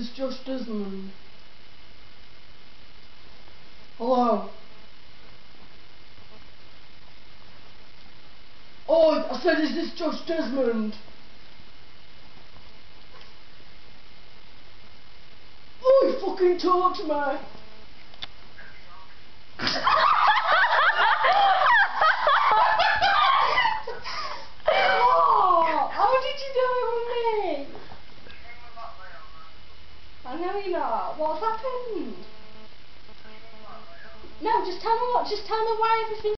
this Josh Desmond? Hello? Oh, I said, is this Josh Desmond? Oh, he fucking talked to me! How did you do it with me? I know you're not. What's happened? No, just tell me why everything.